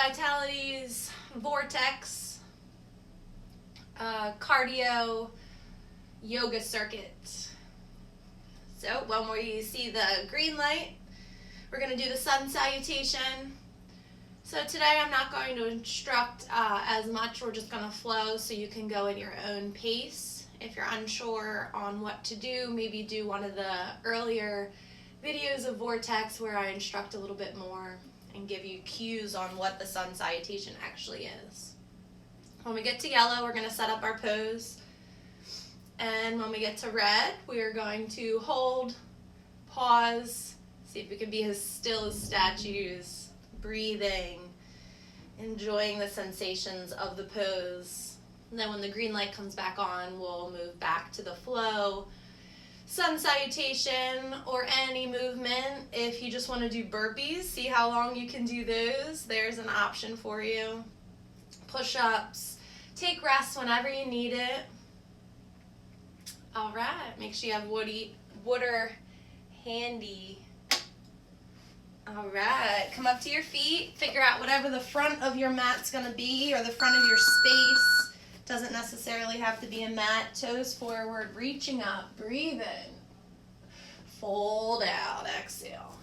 Vitality's VORTEX cardio yoga circuit. So when we see the green light, we're going to do the sun salutation. So today I'm not going to instruct as much, we're just going to flow so you can go at your own pace. If you're unsure on what to do, maybe do one of the earlier videos of VORTEX where I instruct a little bit more and give you cues on what the sun salutation actually is. When we get to yellow, we're going to set up our pose. And when we get to red, we are going to hold, pause, see if we can be as still as statues, breathing, enjoying the sensations of the pose. And then when the green light comes back on, we'll move back to the flow, sun salutation, or any movement. If you just want to do burpees, see how long you can do those. There's an option for you. Push-ups. Take rest whenever you need it. All right, make sure you have water handy. All right, come up to your feet. Figure out whatever the front of your mat's going to be or the front of your space. Doesn't necessarily have to be a mat. Toes forward, reaching up, breathe in. Fold out, exhale.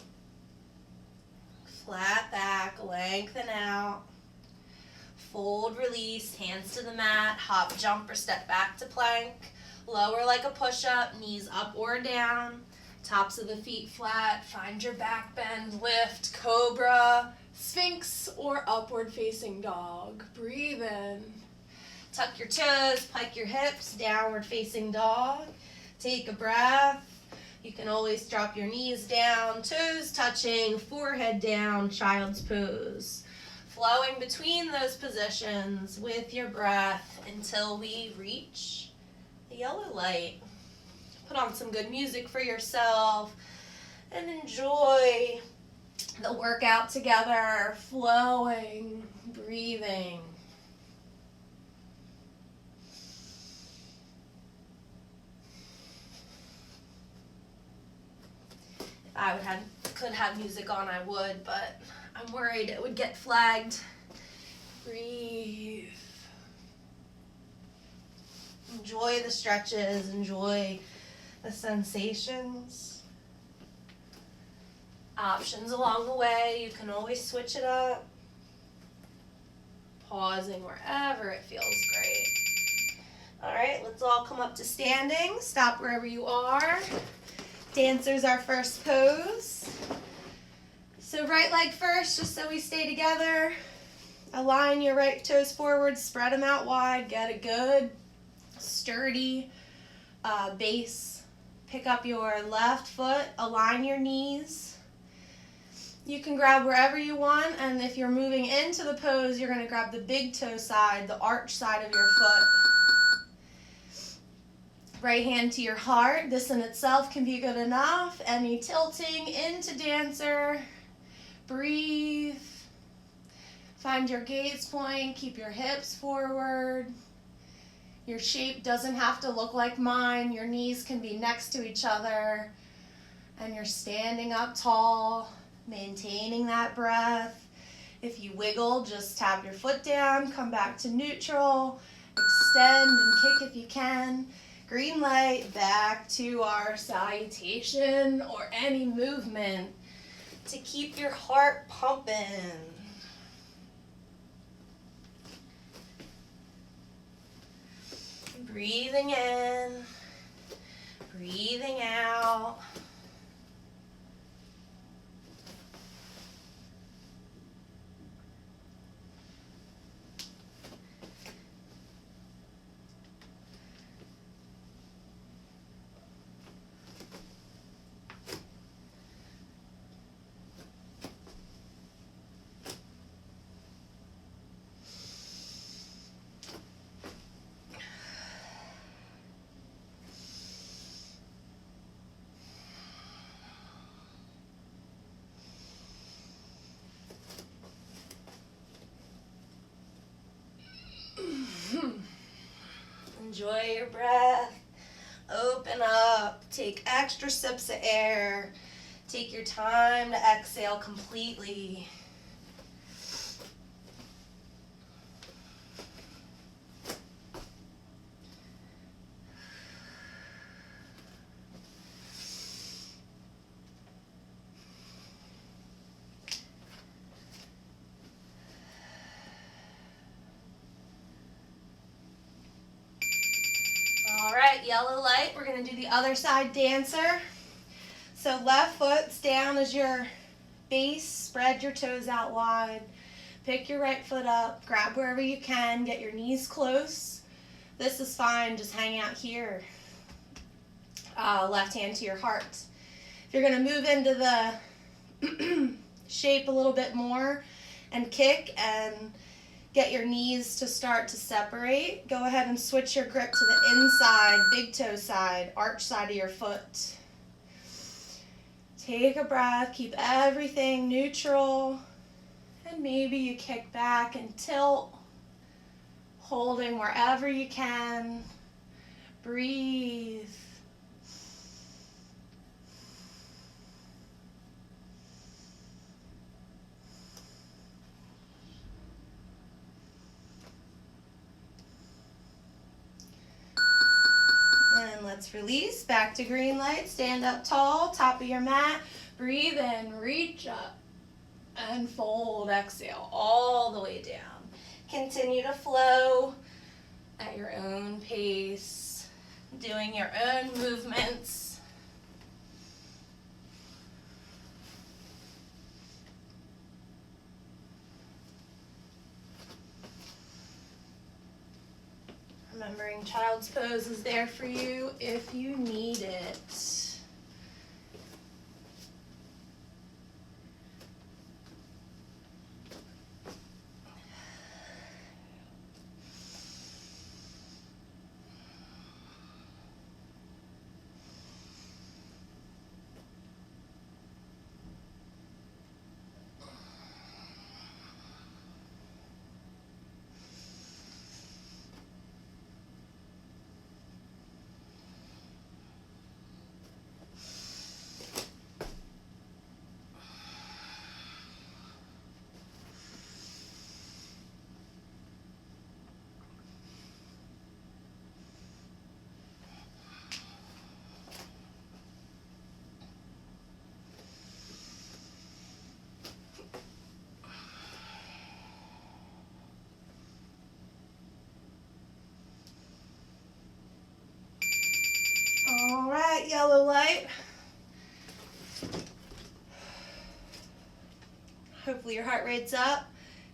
Flat back, lengthen out. Fold, release, hands to the mat. Hop, jump, or step back to plank. Lower like a push-up, knees up or down. Tops of the feet flat. Find your back bend, lift, cobra, sphinx, or upward facing dog. Breathe in. Tuck your toes, pike your hips, downward facing dog. Take a breath. You can always drop your knees down, toes touching, forehead down, child's pose. Flowing between those positions with your breath until we reach the yellow light. Put on some good music for yourself and enjoy the workout together, flowing, breathing. If I could have music on, I would, but I'm worried it would get flagged. Breathe. Enjoy the stretches, enjoy the sensations. Options along the way, you can always switch it up. Pausing wherever it feels great. All right, let's all come up to standing. Stop wherever you are. Dancer's our first pose. So right leg first, just so we stay together. Align your right toes forward, spread them out wide, get a good sturdy base. Pick up your left foot, align your knees. You can grab wherever you want, and if you're moving into the pose, you're going to grab the big toe side, the arch side of your foot. Right hand to your heart. This in itself can be good enough. Any tilting into dancer. Breathe. Find your gaze point. Keep your hips forward. Your shape doesn't have to look like mine. Your knees can be next to each other. And you're standing up tall, maintaining that breath. If you wiggle, just tap your foot down, come back to neutral, extend and kick if you can. Green light, back to our salutation or any movement to keep your heart pumping. Breathing in, breathing out. Enjoy your breath. Open up. Take extra sips of air. Take your time to exhale completely. All right, yellow light. We're going to do the other side dancer. So left foot's down as your base. Spread your toes out wide. Pick your right foot up. Grab wherever you can. Get your knees close. This is fine. Just hang out here. Left hand to your heart. If you're going to move into the shape a little bit more and kick and get your knees to start to separate, go ahead and switch your grip to the inside, big toe side, arch side of your foot. Take a breath, keep everything neutral, and maybe you kick back and tilt, holding wherever you can. Breathe. And let's release, back to green light, stand up tall, top of your mat, breathe in, reach up, and fold, exhale, all the way down. Continue to flow at your own pace, doing your own movements. Remembering child's pose is there for you if you need it. All right, yellow light. Hopefully your heart rate's up.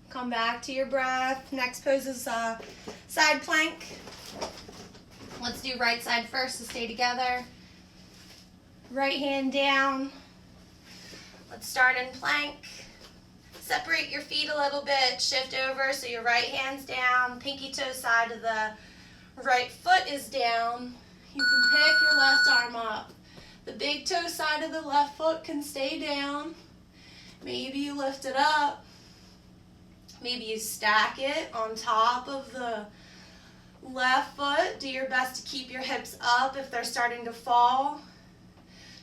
Come back to your breath. Next pose is side plank. Let's do right side first to stay together. Right hand down. Let's start in plank. Separate your feet a little bit. Shift over so your right hand's down. Pinky toe side of the right foot is down. You can pick your left arm up. The big toe side of the left foot can stay down. Maybe you lift it up. Maybe you stack it on top of the left foot. Do your best to keep your hips up if they're starting to fall.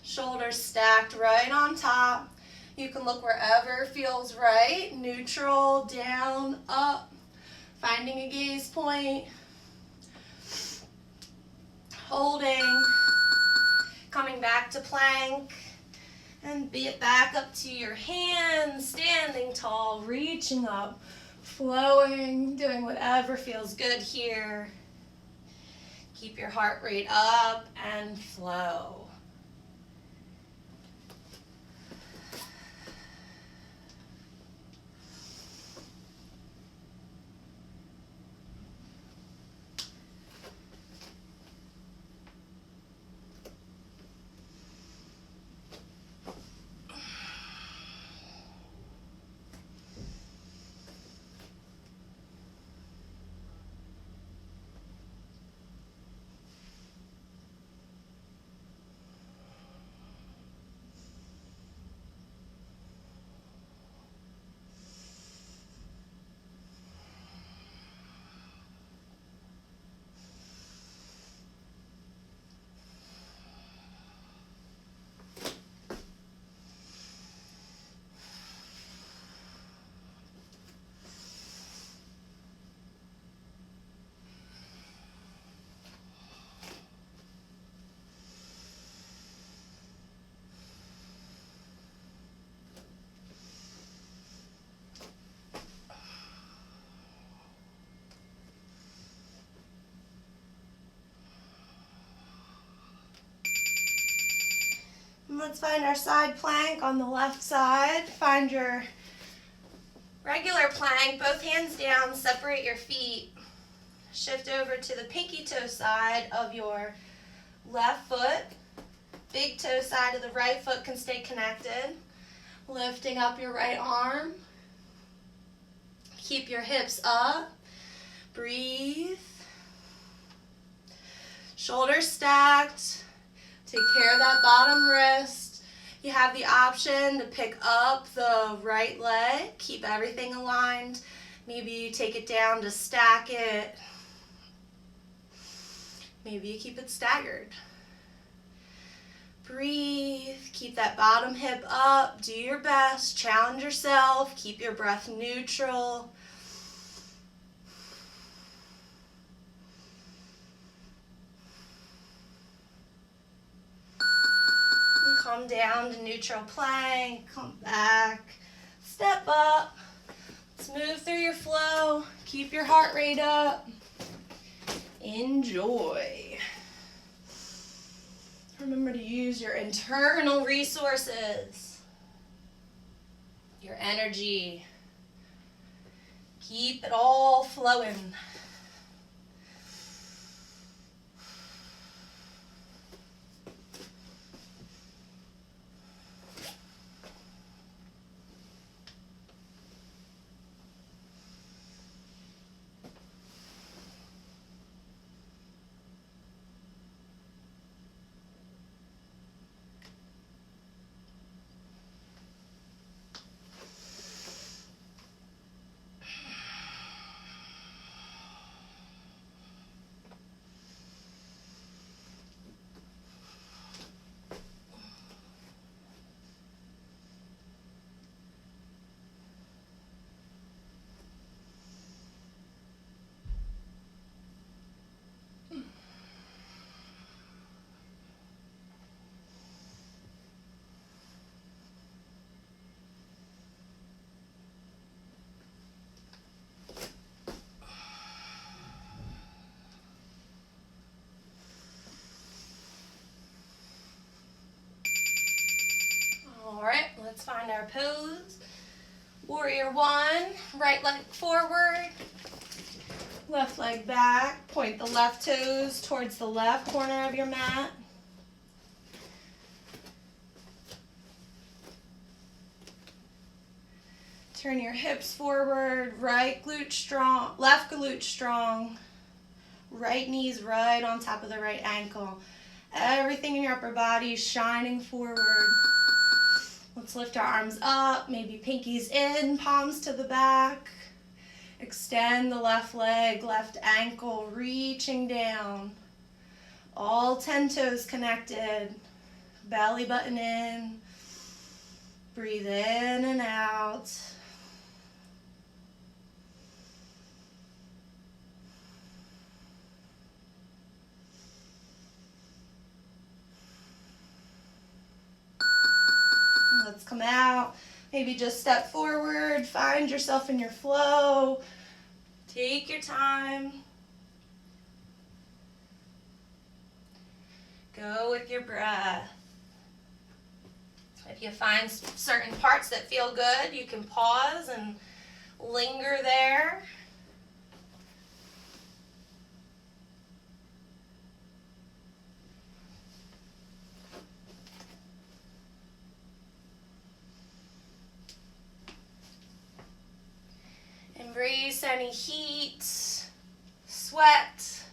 Shoulders stacked right on top. You can look wherever feels right. Neutral, down, up. Finding a gaze point. Holding. Coming back to plank. And be it back up to your hands. Standing tall, reaching up, flowing, doing whatever feels good here. Keep your heart rate up and flow. Let's find our side plank on the left side. Find your regular plank, both hands down, separate your feet. Shift over to the pinky toe side of your left foot. Big toe side of the right foot can stay connected. Lifting up your right arm. Keep your hips up. Breathe. Shoulders stacked. Take care of that bottom wrist. You have the option to pick up the right leg. Keep everything aligned. Maybe you take it down to stack it. Maybe you keep it staggered. Breathe. Keep that bottom hip up. Do your best. Challenge yourself. Keep your breath neutral. And come down to neutral plank. Come back. Step up. Let's move through your flow. Keep your heart rate up. Enjoy. Remember to use your internal resources, your energy. Keep it all flowing. Let's find our pose. Warrior one, right leg forward, left leg back. Point the left toes towards the left corner of your mat. Turn your hips forward, right glute strong, left glute strong. Right knee's right on top of the right ankle. Everything in your upper body is shining forward. Let's lift our arms up, maybe pinkies in, palms to the back. Extend the left leg, left ankle, reaching down. All 10 toes connected. Belly button in. Breathe in and out. Let's come out. Maybe just step forward. Find yourself in your flow. Take your time. Go with your breath. If you find certain parts that feel good, you can pause and linger there. Embrace any heat, sweat.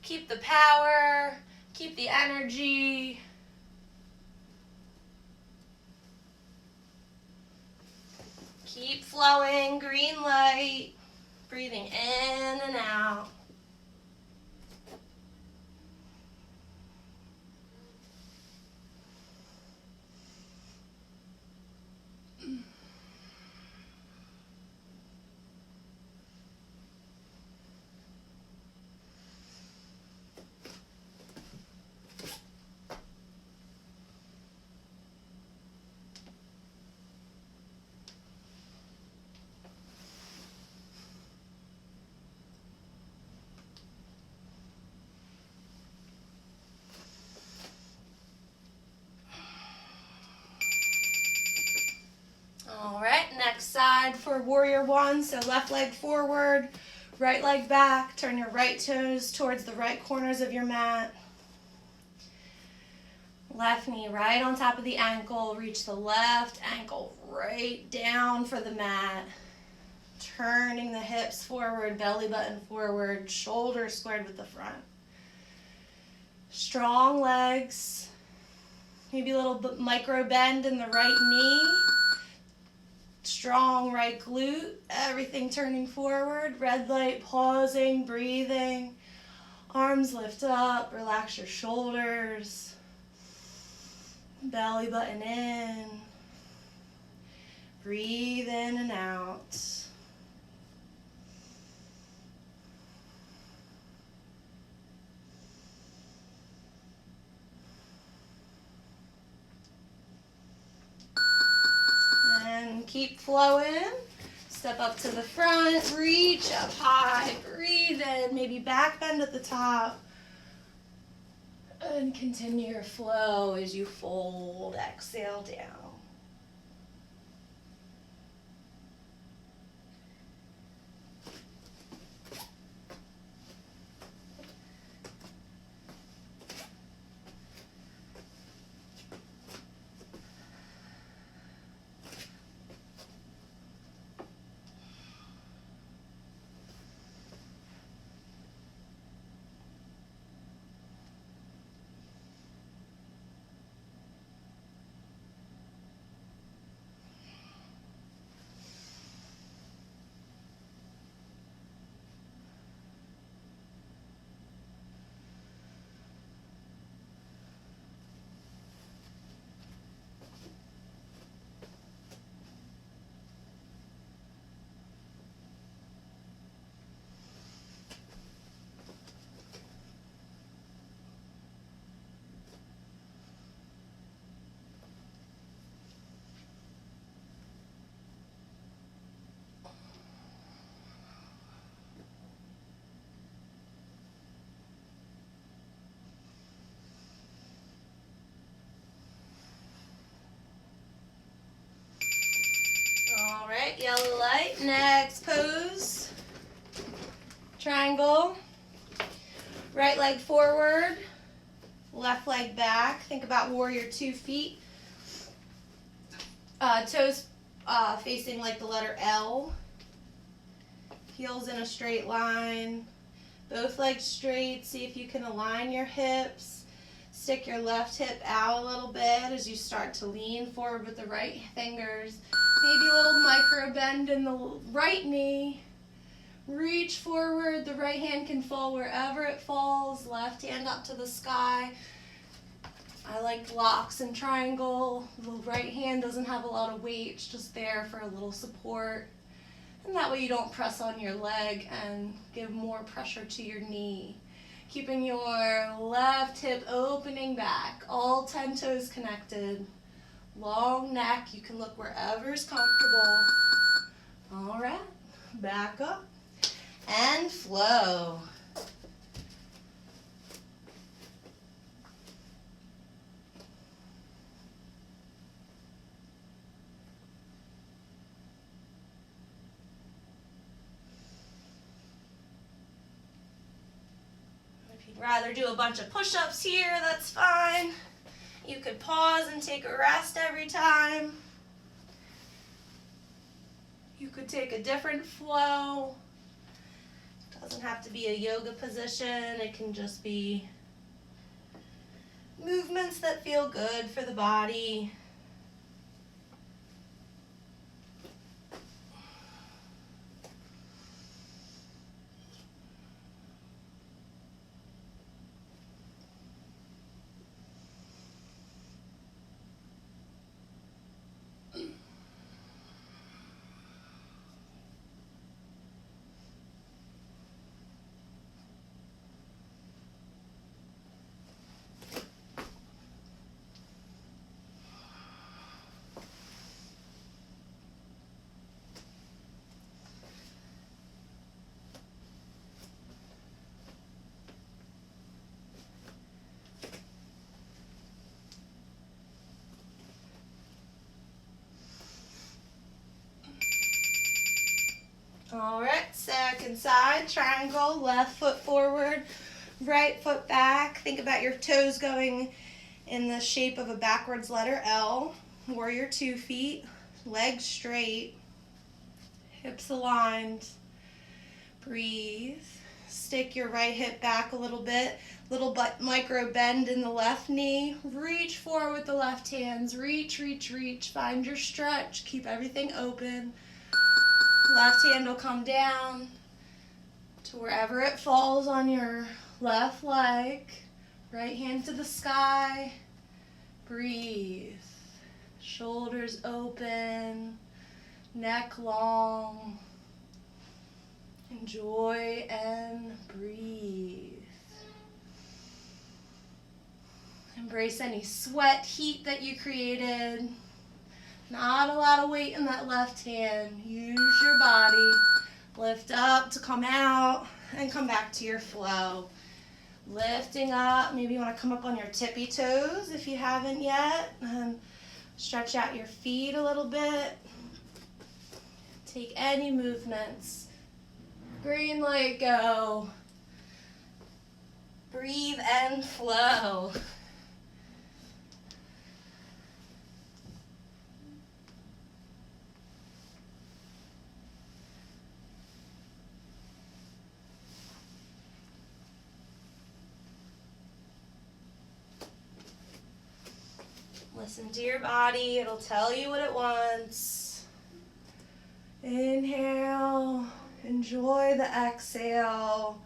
Keep the power, keep the energy. Keep flowing, green light. Breathing in and out. side for warrior one. So left leg forward, right leg back. Turn your right toes towards the right corners of your mat. Left knee right on top of the ankle. Reach the left ankle right down for the mat. Turning the hips forward, belly button forward, shoulders squared with the front. Strong legs. Maybe a little micro bend in the right knee. Strong right glute. Everything turning forward. Red light, pausing, breathing. Arms lift up. Relax your shoulders. Belly button in. Breathe in and out. And keep flowing. Step up to the front, reach up high, breathe in, maybe back bend at the top. And continue your flow as you fold, exhale down. Alright, yellow light. Next pose. Triangle. Right leg forward. Left leg back. Think about warrior 2 feet. Toes facing like the letter L. Heels in a straight line. Both legs straight. See if you can align your hips. Stick your left hip out a little bit as you start to lean forward with the right fingers. Maybe a little micro bend in the right knee. Reach forward. The right hand can fall wherever it falls. Left hand up to the sky. I like blocks and triangle. The right hand doesn't have a lot of weight. It's just there for a little support. And that way you don't press on your leg and give more pressure to your knee. Keeping your left hip opening back. All 10 toes connected. Long neck. You can look wherever is comfortable. All right. Back up. And flow. If you'd rather do a bunch of push-ups here, that's fine. You could pause and take a rest every time. You could take a different flow. Doesn't have to be a yoga position. It can just be movements that feel good for the body. Second side, triangle, left foot forward, right foot back. Think about your toes going in the shape of a backwards letter L. Warrior 2 feet, legs straight, hips aligned. Breathe. Stick your right hip back a little bit. Little micro bend in the left knee. Reach forward with the left hands. Reach, reach, reach. Find your stretch. Keep everything open. Left hand will come down to wherever it falls on your left leg. Right hand to the sky. Breathe. Shoulders open. Neck long. Enjoy and breathe. Embrace any sweat, heat that you created. Not a lot of weight in that left hand. Use your body. Lift up to come out and come back to your flow. Lifting up. Maybe you want to come up on your tippy toes if you haven't yet. And stretch out your feet a little bit. Take any movements. Green light, go. Breathe and flow. Listen to your body. It'll tell you what it wants. Inhale. Enjoy the exhale.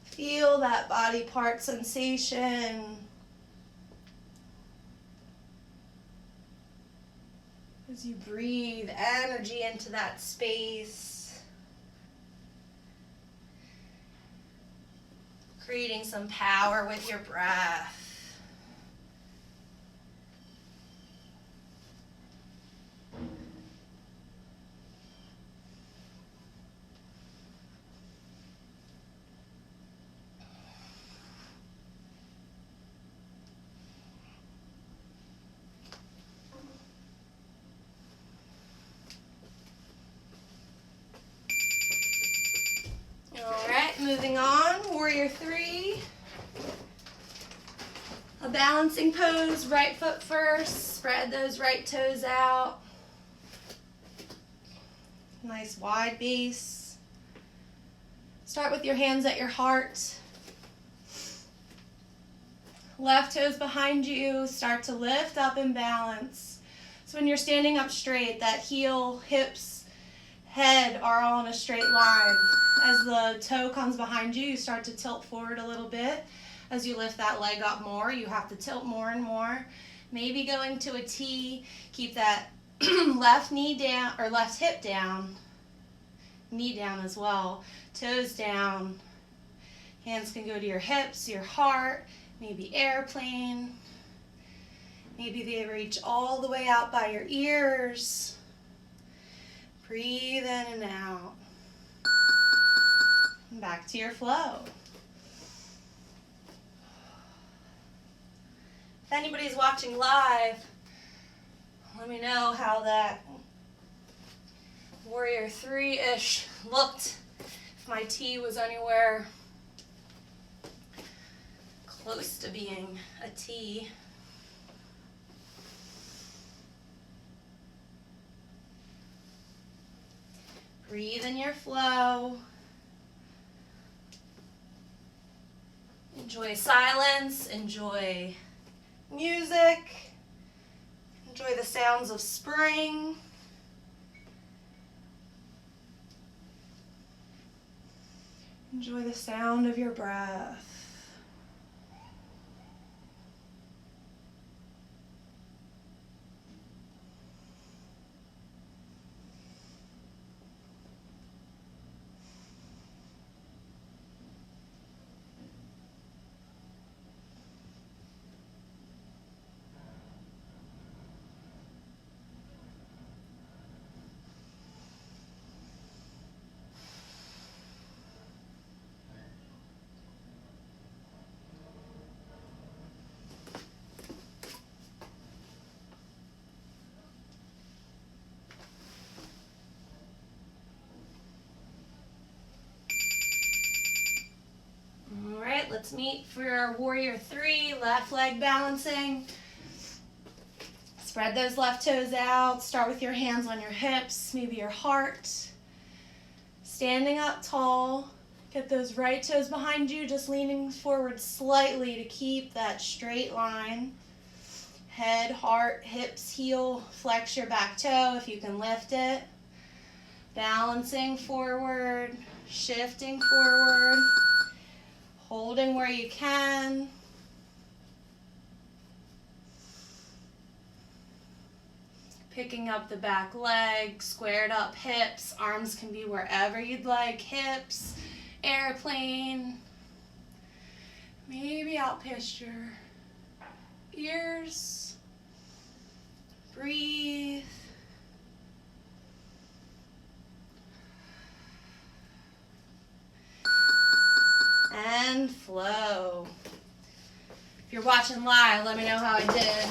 Feel that body part sensation. As you breathe energy into that space. Creating some power with your breath. Moving on, Warrior 3. A balancing pose, right foot first. Spread those right toes out. Nice wide base. Start with your hands at your heart. Left toes behind you. Start to lift up and balance. So when you're standing up straight, that heel, hips, head are all in a straight line. As the toe comes behind you, you start to tilt forward a little bit. As you lift that leg up more, you have to tilt more and more. Maybe going to a T. Keep that left knee down, or left hip down. Knee down as well. Toes down. Hands can go to your hips, your heart, maybe airplane. Maybe they reach all the way out by your ears. Breathe in and out. Back to your flow. If anybody's watching live, let me know how that Warrior 3-ish looked. If my T was anywhere close to being a T. Breathe in your flow. Enjoy silence, enjoy music, enjoy the sounds of spring. Enjoy the sound of your breath. Let's meet for our warrior 3, left leg balancing. Spread those left toes out. Start with your hands on your hips, maybe your heart. Standing up tall. Get those right toes behind you, just leaning forward slightly to keep that straight line. Head, heart, hips, heel. Flex your back toe if you can lift it. Balancing forward, shifting forward, holding where you can. Picking up the back leg, squared up hips. Arms can be wherever you'd like. Hips, airplane. Maybe out past your ears. Breathe. And flow. If you're watching live, let me know how I did.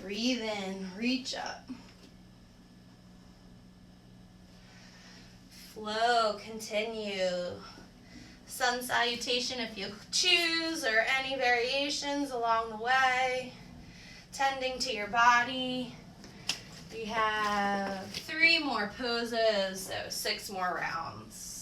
Breathe in, reach up. Flow, continue. Sun salutation if you choose, or any variations along the way. Tending to your body. We have 3 more poses, so 6 more rounds.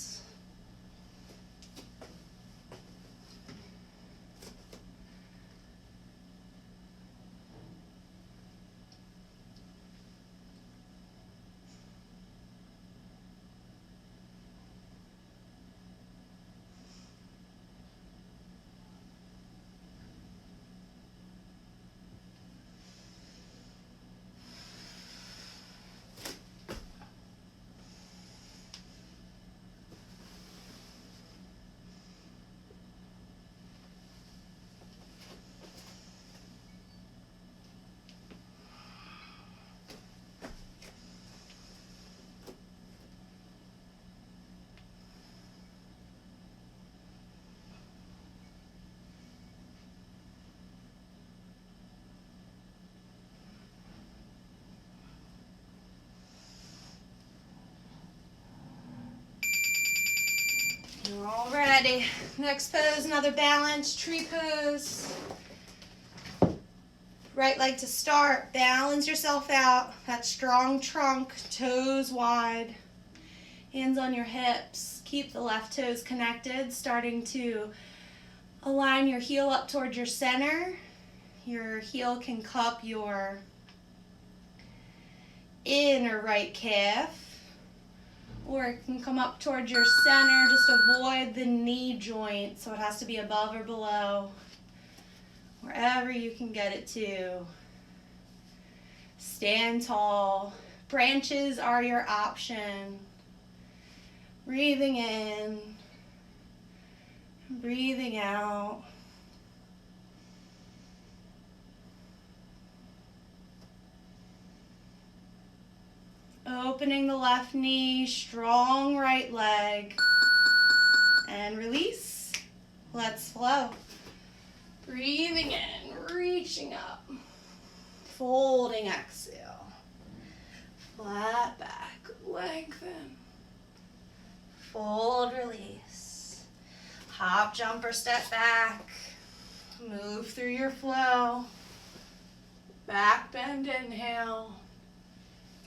All righty, next pose, another balance, tree pose. Right leg to start, balance yourself out, that strong trunk, toes wide, hands on your hips. Keep the left toes connected, starting to align your heel up towards your center. Your heel can cup your inner right calf, or it can come up towards your center. Just avoid the knee joint, so it has to be above or below, wherever you can get it to. Stand tall. Branches are your option. Breathing in, breathing out. Opening the left knee, strong right leg, and release. Let's flow. Breathing in, reaching up, folding exhale, flat back, lengthen, fold, release, hop, jump, or step back, move through your flow, back bend, inhale,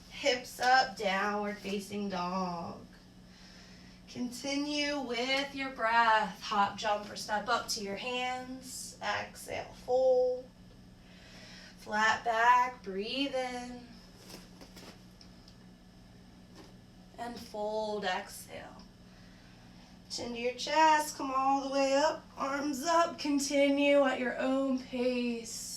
hips up, downward facing dog. Continue with your breath. Hop, jump, or step up to your hands. Exhale, fold. Flat back, breathe in. And fold, exhale. Chin to your chest, come all the way up. Arms up, continue at your own pace.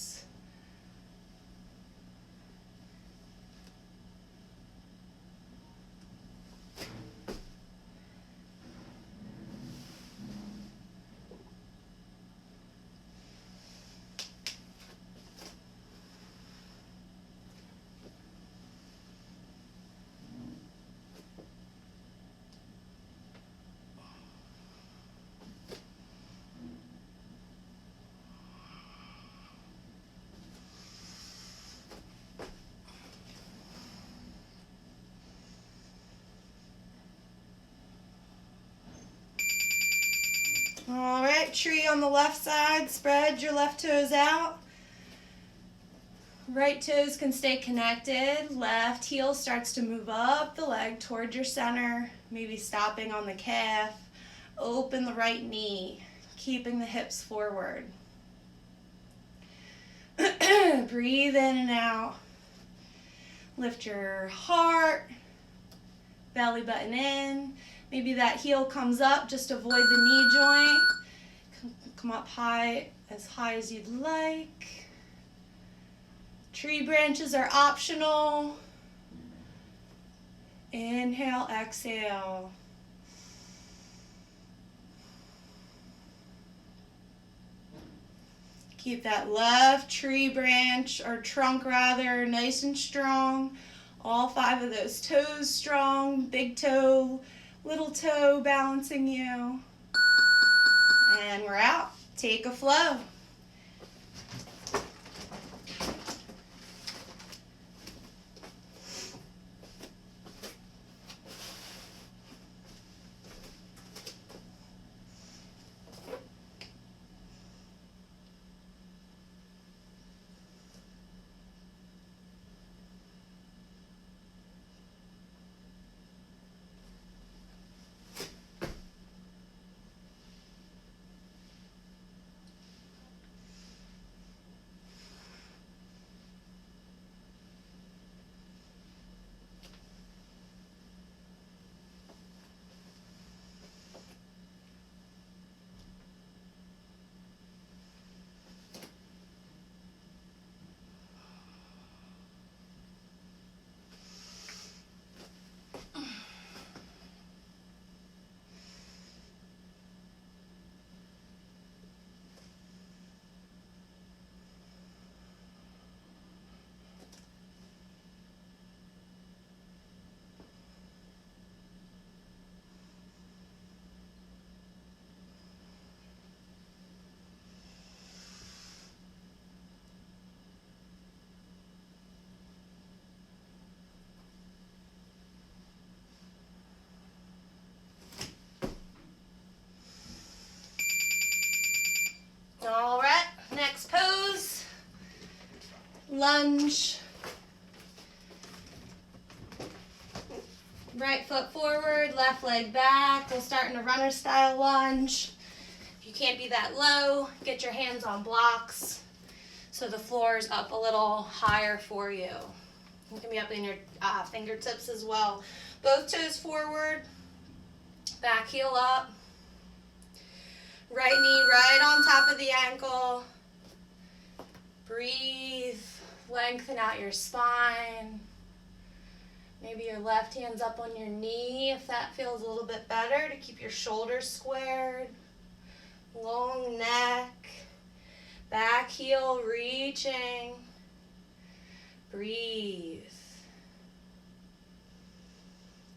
All right, tree on the left side, spread your left toes out. Right toes can stay connected. Left heel starts to move up the leg toward your center, maybe stopping on the calf. Open the right knee, keeping the hips forward. Breathe in and out. Lift your heart, belly button in. Maybe that heel comes up, just avoid the knee joint. Come up high as you'd like. Tree branches are optional. Inhale, exhale. Keep that left tree branch, or trunk rather, nice and strong. All 5 of those toes strong. Big toe, little toe balancing you. And we're out. Take a flow. All right, next pose, lunge. Right foot forward, left leg back. We'll start in a runner style lunge. If you can't be that low, get your hands on blocks so the floor is up a little higher for you. You can be up in your fingertips as well. Both toes forward, back heel up. Right knee right on top of the ankle. Breathe, lengthen out your spine. Maybe your left hand's up on your knee if that feels a little bit better, to keep your shoulders squared. Long neck, back heel reaching. Breathe.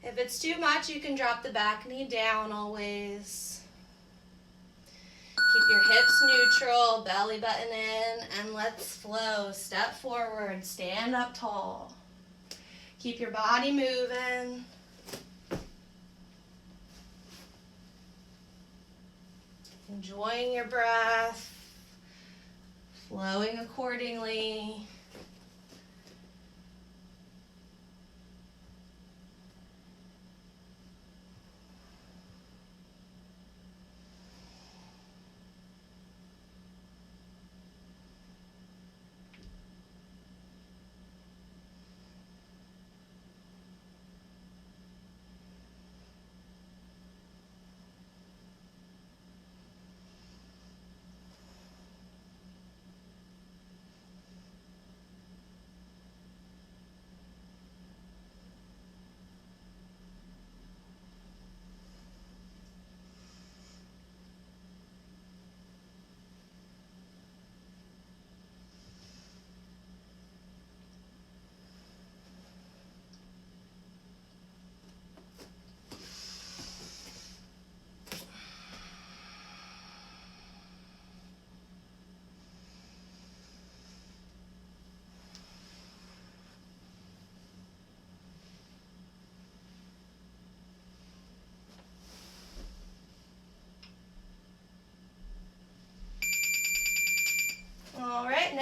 If it's too much, you can drop the back knee down always. Keep your hips neutral, belly button in, and let's flow. Step forward, stand up tall. Keep your body moving. Enjoying your breath, flowing accordingly.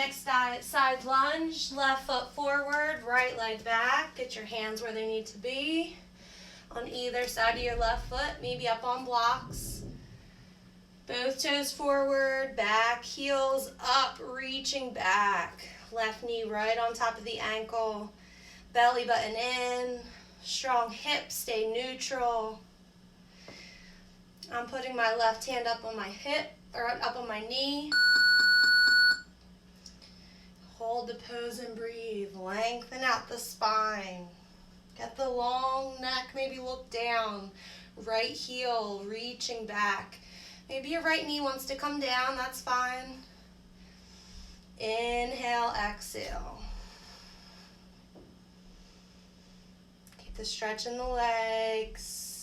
next side lunge, left foot forward, right leg back. Get your hands where they need to be on either side of your left foot, maybe up on blocks. Both toes forward, back, heels up, reaching back. Left knee right on top of the ankle, belly button in, strong hips, stay neutral. I'm putting my left hand up on my hip, or up on my knee. Hold the pose and breathe. Lengthen out the spine. Get the long neck, maybe look down. Right heel reaching back. Maybe your right knee wants to come down, that's fine. Inhale, exhale. Keep the stretch in the legs.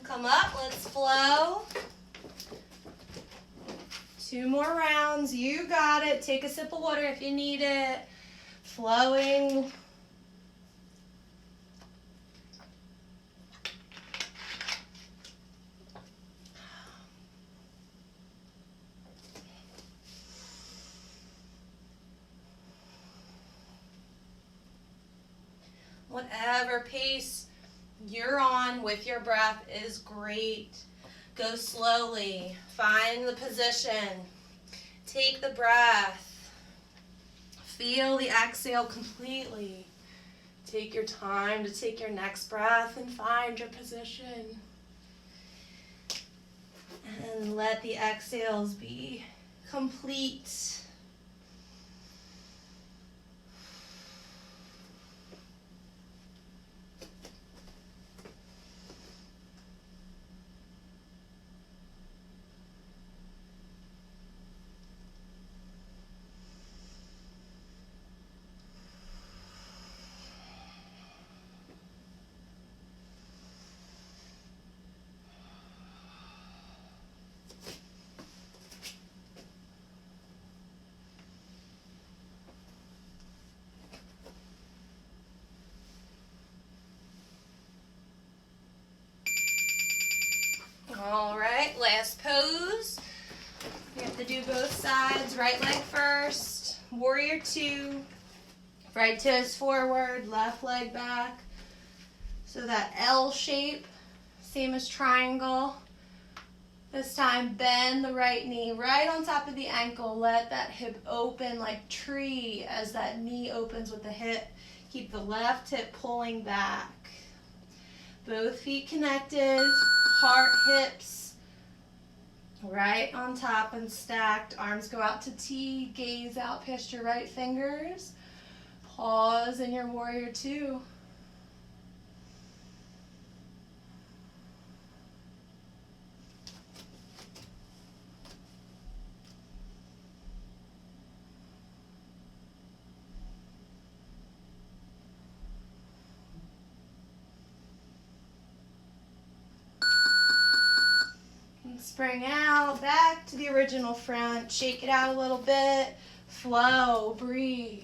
Come up, let's flow. 2 more rounds, you got it. Take a sip of water if you need it. Flowing. Whatever pace you're on with your breath is great. Go slowly. Find the position. Take the breath. Feel the exhale completely. Take your time to take your next breath and find your position. And let the exhales be complete. All right, last pose. You have to do both sides. Right leg first. Warrior 2. Right toes forward, left leg back. So that L shape, same as triangle. This time, bend the right knee right on top of the ankle. Let that hip open like tree as that knee opens with the hip. Keep the left hip pulling back. Both feet connected, heart, hips, right on top and stacked. Arms go out to T, gaze out past your right fingers. Pause in your warrior 2. Spring out, back to the original front. Shake it out a little bit. Flow, breathe.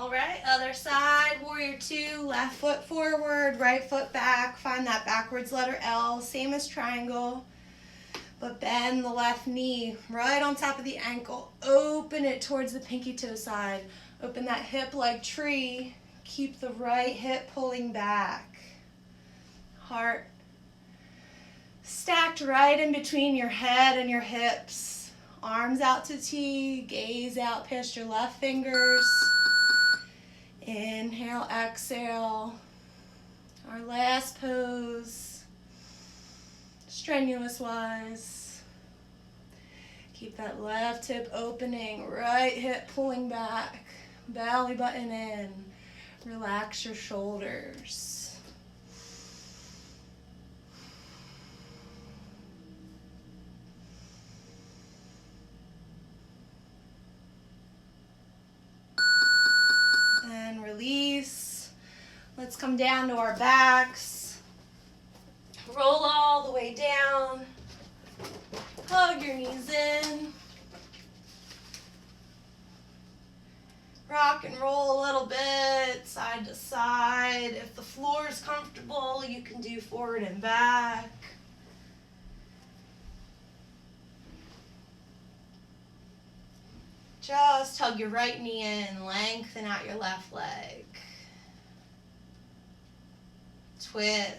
All right, other side, warrior two, left foot forward, right foot back. Find that backwards letter L, same as triangle. But bend the left knee right on top of the ankle. Open it towards the pinky toe side. Open that hip like tree. Keep the right hip pulling back. Heart stacked right in between your head and your hips. Arms out to T, gaze out past your left fingers. Inhale, exhale. Our last pose, strenuous wise. Keep that left hip opening, right hip pulling back, belly button in. Relax your shoulders. And release. Let's come down to our backs. Roll all the way down. Hug your knees in. Rock and roll a little bit, side to side. If the floor is comfortable, you can do forward and back. Just hug your right knee in, lengthen out your left leg. Switch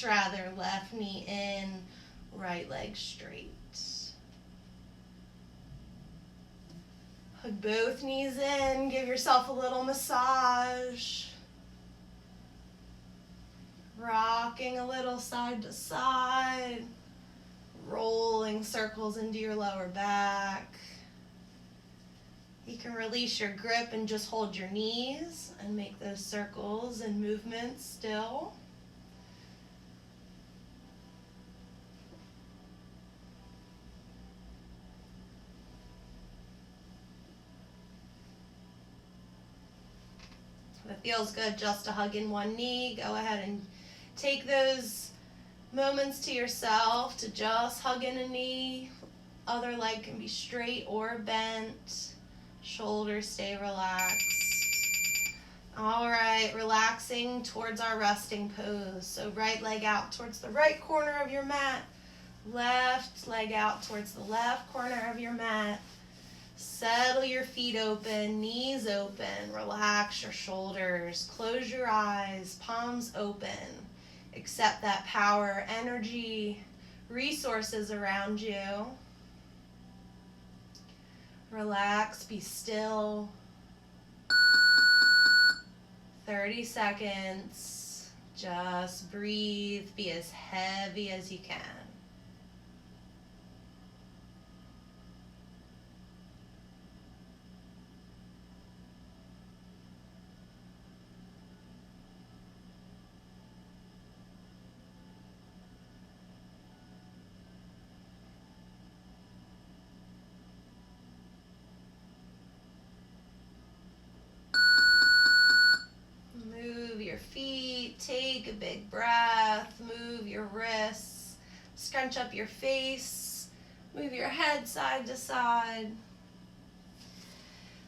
rather, left knee in, right leg straight. Hug both knees in, give yourself a little massage. Rocking a little side to side, rolling circles into your lower back. You can release your grip and just hold your knees and make those circles and movements still. If it feels good just to hug in one knee, go ahead and take those moments to yourself to just hug in a knee. Other leg can be straight or bent. Shoulders stay relaxed. All right, relaxing towards our resting pose. So right leg out towards the right corner of your mat. Left leg out towards the left corner of your mat. Settle your feet open, knees open. Relax your shoulders. Close your eyes, palms open. Accept that power, energy, resources around you. Relax, be still. 30 seconds. Just breathe. Be as heavy as you can. Move your feet, take a big breath, move your wrists, scrunch up your face, move your head side to side.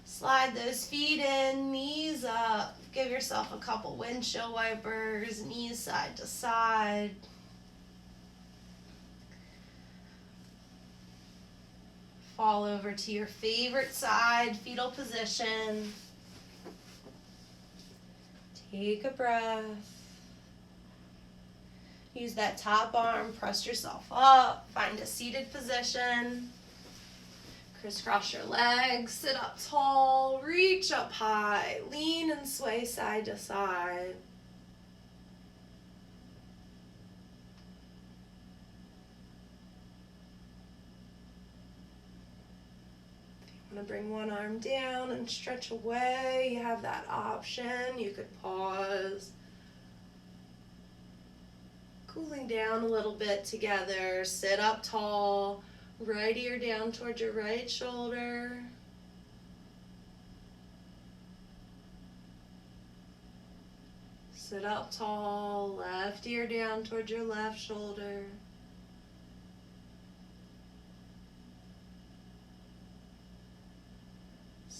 Slide those feet in, knees up, give yourself a couple windshield wipers, knees side to side. Fall over to your favorite side, fetal position. Take a breath. Use that top arm, press yourself up, find a seated position. Crisscross your legs, sit up tall, reach up high, lean and sway side to side. I'm going to bring one arm down and stretch away. You have that option. You could pause. Cooling down a little bit together. Sit up tall. Right ear down towards your right shoulder. Sit up tall. Left ear down towards your left shoulder.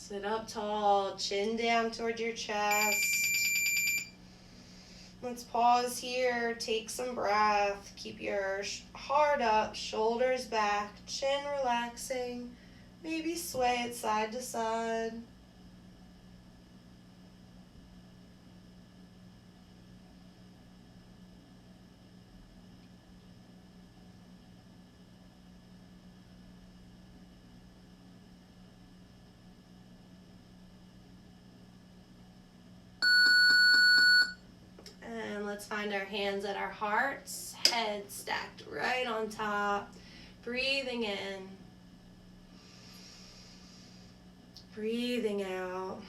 Sit up tall, chin down toward your chest. Let's pause here, take some breath. Keep your heart up, shoulders back, chin relaxing. Maybe sway it side to side. And let's find our hands at our hearts, head stacked right on top. Breathing in. Breathing out.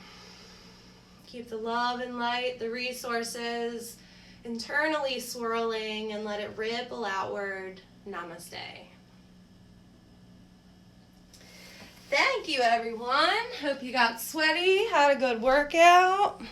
Keep the love and light, the resources internally swirling, and let it ripple outward. Namaste. Thank you, everyone. Hope you got sweaty, had a good workout.